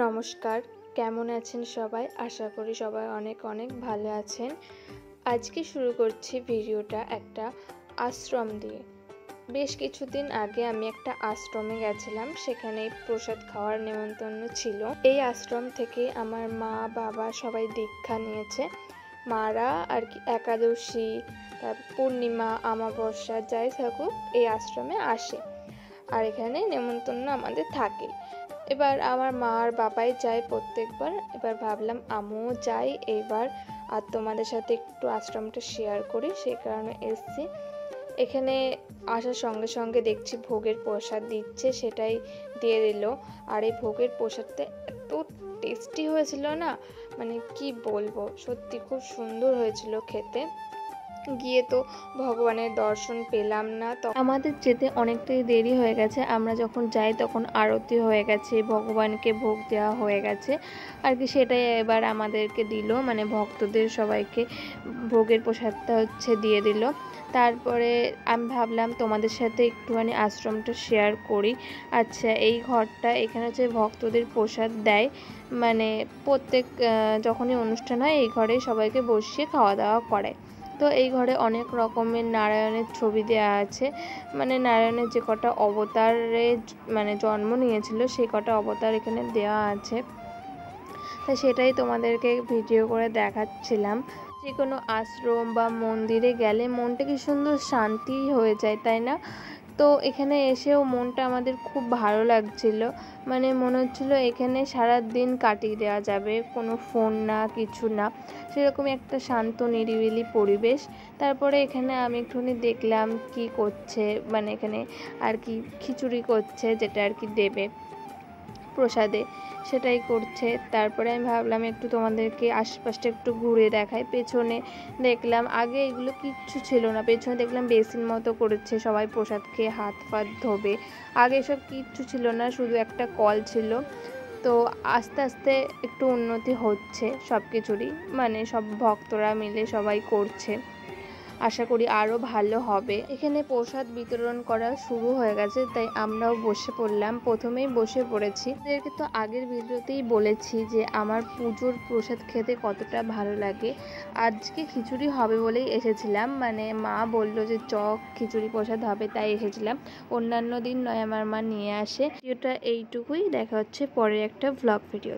নমস্কার, কেমন আছেন সবাই? আশা করি সবাই অনেক অনেক ভালো আছেন। আজকে শুরু করছি ভিডিওটা একটা আশ্রম দিয়ে। বেশ কিছুদিন আগে আমি একটা আশ্রমে গেছিলাম, সেখানে প্রসাদ খাওয়ার নেমন্তন্ন ছিল। এই আশ্রম থেকে আমার মা বাবা সবাই দীক্ষা নিয়েছে। মারা আর কি একাদশী, তারপর পূর্ণিমা, অমাবস্যা যাই থাকুক এই আশ্রমে আসে, আর এখানে নেমন্তন্ন আমাদের থাকে। এবার আমার মা আর বাবাই যায় প্রত্যেকবার। এবার ভাবলাম আমিও যাই এবার, আর তোমাদের সাথে একটু আশ্রমটা শেয়ার করি, সেই কারণে এসছি। এখানে আসার সঙ্গে সঙ্গে দেখছি ভোগের প্রসাদ দিচ্ছে, সেটাই দিয়ে দিল। আর এই ভোগের প্রসাদটা এত টেস্টি হয়েছিল না, মানে কি বলবো, সত্যি খুব সুন্দর হয়েছিল খেতে। গিয়ে তো ভগবানের দর্শন পেলাম না, তো আমাদের যেতে অনেকটাই দেরি হয়ে গেছে। আমরা যখন যাই তখন আরতি হয়ে গেছে, ভগবানকে ভোগ দেওয়া হয়ে গেছে আর কি। সেটাই এবার আমাদেরকে দিল, মানে ভক্তদের সবাইকে ভোগের প্রসাদটা দিয়ে দিল। তারপরে আমি ভাবলাম তোমাদের সাথে একটুখানি আশ্রমটা শেয়ার করি। আচ্ছা, এই ঘরটা এখানে ভক্তদের প্রসাদ দেয়, মানে প্রত্যেক যখনই অনুষ্ঠান হয় এই ঘরে সবাইকে বসিয়ে খাওয়া দাওয়া করে। তো এই ঘরে অনেক রকমের নারায়ণের ছবি দেওয়া আছে, মানে নারায়ণের যে কটা অবতারে মানে জন্ম নিয়েছিল সেই কটা অবতার এখানে দেওয়া আছে। তাই সেটাই তোমাদেরকে ভিডিও করে দেখাচ্ছিলাম। যে কোনো আশ্রম বা মন্দিরে গেলে মনটা কি সুন্দর শান্তি হয়ে যায়, তাই না? তো এখানে এসেও মনটা আমাদের খুব ভালো লাগছিল, মানে মনে হচ্ছিল এখানে সারা দিন কাটিয়ে দেওয়া যাবে, কোনো ফোন না, কিছু না, সেরকমই একটা শান্ত নিরিবিলি পরিবেশ। তারপরে এখানে আমি একটুখানি দেখলাম কি করছে, মানে এখানে আর কি খিচুড়ি করছে, যেটা আর কি দেবে প্রসাদে, সেটাই করছে। তারপরে আমি ভাবলাম একটু তোমাদেরকে আশপাশটা একটু ঘুরে দেখাই। পেছনে দেখলাম আগে এগুলো কিচ্ছু ছিল না, পেছনে দেখলাম বেসিন মতো করেছে, সবাই প্রসাদ খেয়ে হাত ফাত ধোবে। আগে এসব কিচ্ছু ছিল না, শুধু একটা কল ছিল। তো আস্তে আস্তে একটু উন্নতি হচ্ছে সব কিছুরই, মানে সব ভক্তরা মিলে সবাই করছে, আশা করি আরও ভালো হবে। এখানে প্রসাদ বিতরণ করা শুরু হয়ে গেছে, তাই আমরাও বসে পড়লাম। প্রথমেই বসে পড়েছি। এদেরকে তো আগের ভিডিওতেই বলেছি যে আমার পুজোর প্রসাদ খেতে কতটা ভালো লাগে। আজকে খিচুড়ি হবে বলেই এসেছিলাম, মানে মা বলল যে খিচুড়ি প্রসাদ হবে, তাই এসেছিলাম। অন্যান্য দিন নয় আমার মা নিয়ে আসে। ভিডিওটা এইটুকুই, দেখা হচ্ছে পরের একটা ভ্লগ ভিডিও।